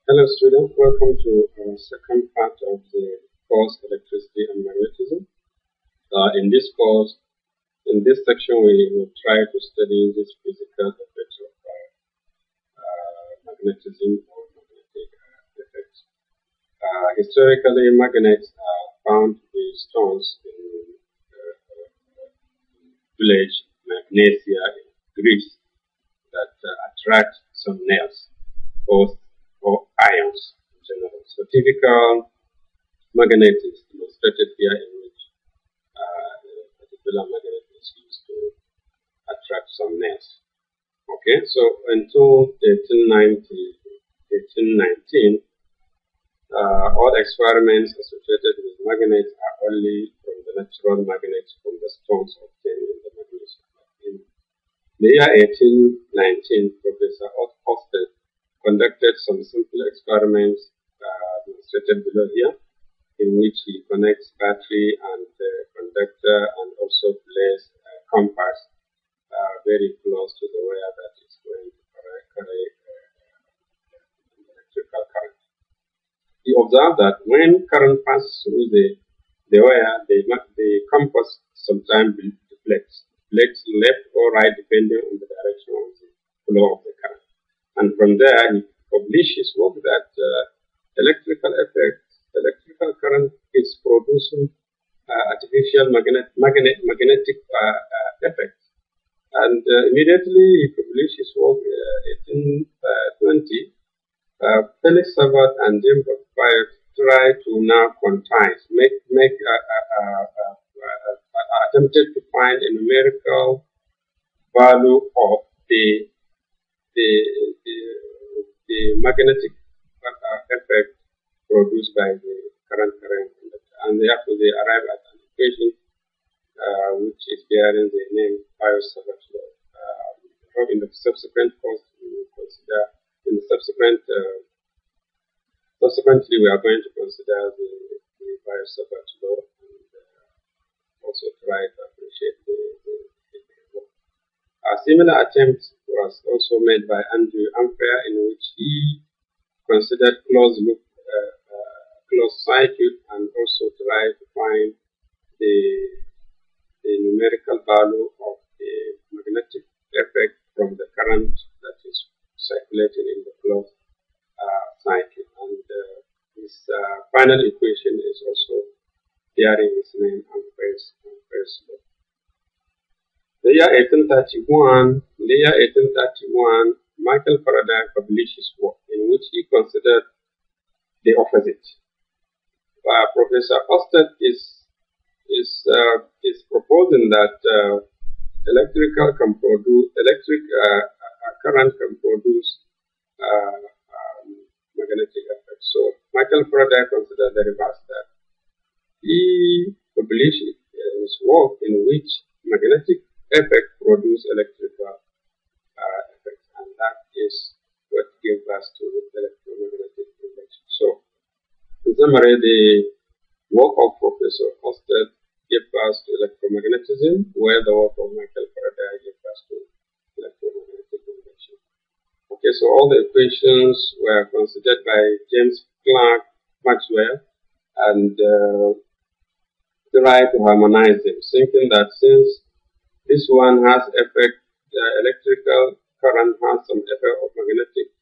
Hello students, welcome to our second part of the course Electricity and Magnetism. In this section, we will try to study this physical effects of magnetism or magnetic effects. Historically, magnets are found to be stones in village Magnesia in Greece that attract some nails or ions in general. So typical magnet is demonstrated here in which a particular magnet is used to attract some nails. Okay, so until 1819, all experiments associated with magnets are only from the natural magnets from the stones obtained in the magnesium. In the year 1819, Professor Oersted conducted some simple experiments demonstrated below here, in which he connects battery and conductor and also place a compass very close to the wire that is going to carry electrical current. He observed that when current passes through the wire, the compass sometimes deflects left or right depending on the direction of the flow of the current. And from there, he published his work that electrical current is producing artificial magnetic effects. And immediately he published his work in 1820. Felix Savart and James Baird tried to now quantize, attempted to find a numerical value of the magnetic effect produced by the current conductor, and therefore they arrive at an equation which is bearing the name Biot-Savart law. In the subsequent course, we will consider subsequently we are going to consider the Biot-Savart law and also try to appreciate the work. A similar attempt was also made by Andrew Ampere, in which he considered closed circuit and also tried to find the numerical value of the magnetic effect from the current that is circulating in the closed circuit. And his final equation is also bearing his name, Ampere's law. In the year 1831, Michael Faraday published his work in which he considered the opposite. Professor Oersted is proposing that electric current can produce magnetic effects. So Michael Faraday considered the reverse, that he published his work in which magnetic effect produce electrical effects, and that is what gives us to electromagnetic induction. So, in summary, the work of Professor Oersted gave us to electromagnetism, where the work of Michael Faraday gave us to electromagnetic induction. Okay, so all the equations were considered by James Clerk Maxwell and tried to harmonize them, thinking that since this one has effect, the electrical current has some effect of magnetic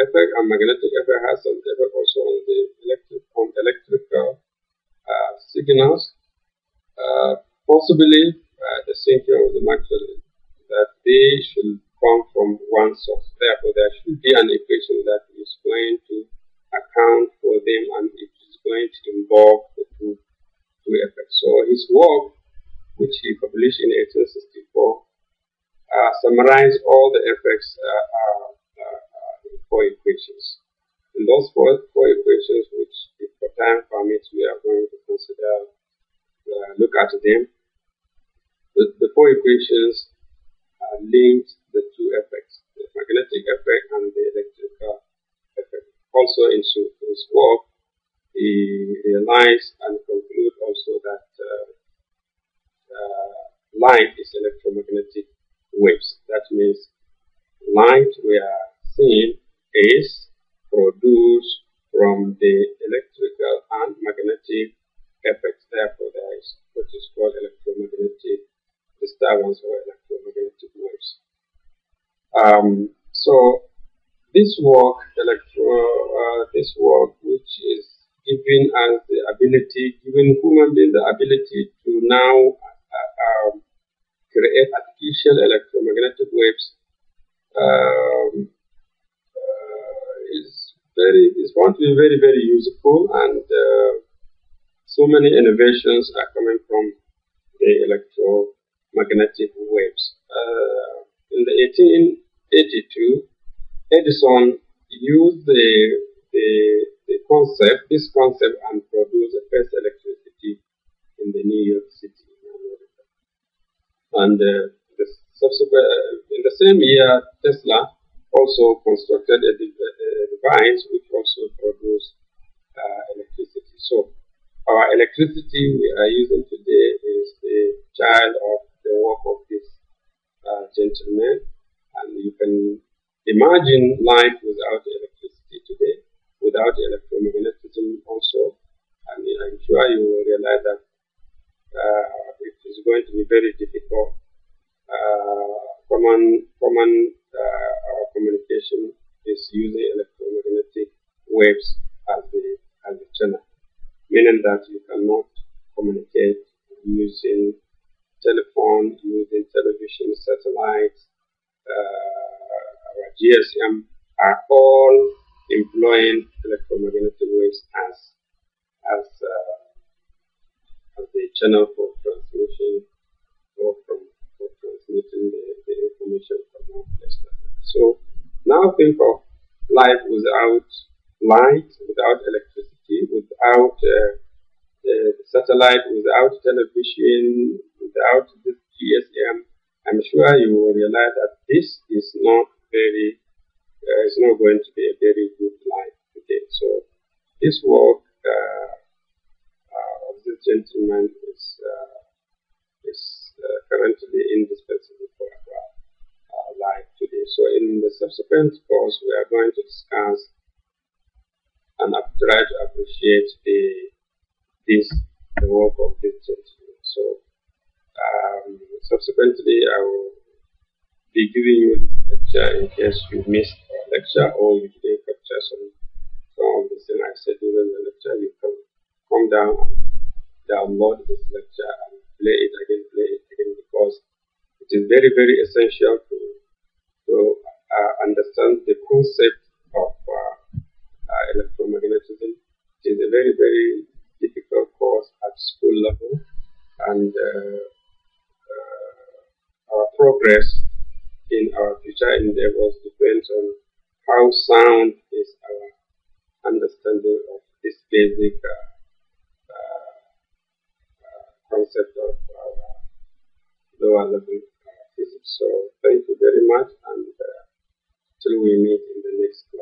effect, and magnetic effect has some effect also on the electrical signals. Possibly the thinking of the Maxwell is that they should come from one source. Therefore, there should be an equation that is going to account for them, and it is going to involve the two effects. So his work, which he published in 1864, summarized all the effects in four equations. In those four equations, which if for time permits, we are going to consider, look at them. The four equations linked the two effects, the magnetic effect and the electrical effect. Also in his work, he realized and concluded also that light is electromagnetic waves. That means light we are seeing is from the electrical and magnetic effects. Therefore, there is what is called electromagnetic disturbance or electromagnetic waves. So this work, which is giving us the ability, giving human beings the ability to now create artificial electromagnetic waves, is going to be very, very useful, and so many innovations are coming from the electromagnetic waves. In the 1882, Edison used this concept, and produced the first electricity in the New York City, in America. And in the same year, Tesla also constructed a device which also produced electricity. So our electricity we are using today is the child of the work of this gentleman, and you can imagine life without electricity today, without electromagnetism also, and I'm sure you will realize that it is going to be very difficult. Our communication is using electromagnetic waves as the channel, meaning that you cannot communicate using telephone, using television, satellites. Our GSM are all employing electromagnetic waves as the channel for transmission, or for transmitting the information from one place to another. So now think of life without light, without electricity, without satellite, without television, without this GSM. I'm sure you will realize that this is not it's not going to be a very good life today. So this work of this gentleman is currently indispensable for our life today. So in the subsequent course, we are going to discuss and try to appreciate the work of this gentleman. So subsequently, I will be giving you this lecture in case you missed our lecture or you didn't capture some of the things I said during the lecture. You can come down and download this lecture and play it again, because it is very, very essential to understand the concept of electromagnetism. It is a very, very difficult course at school level, and our progress in our future endeavors depends on how sound is our understanding of this basic concept of lower level physics. So thank you very much, and till we meet in the next class.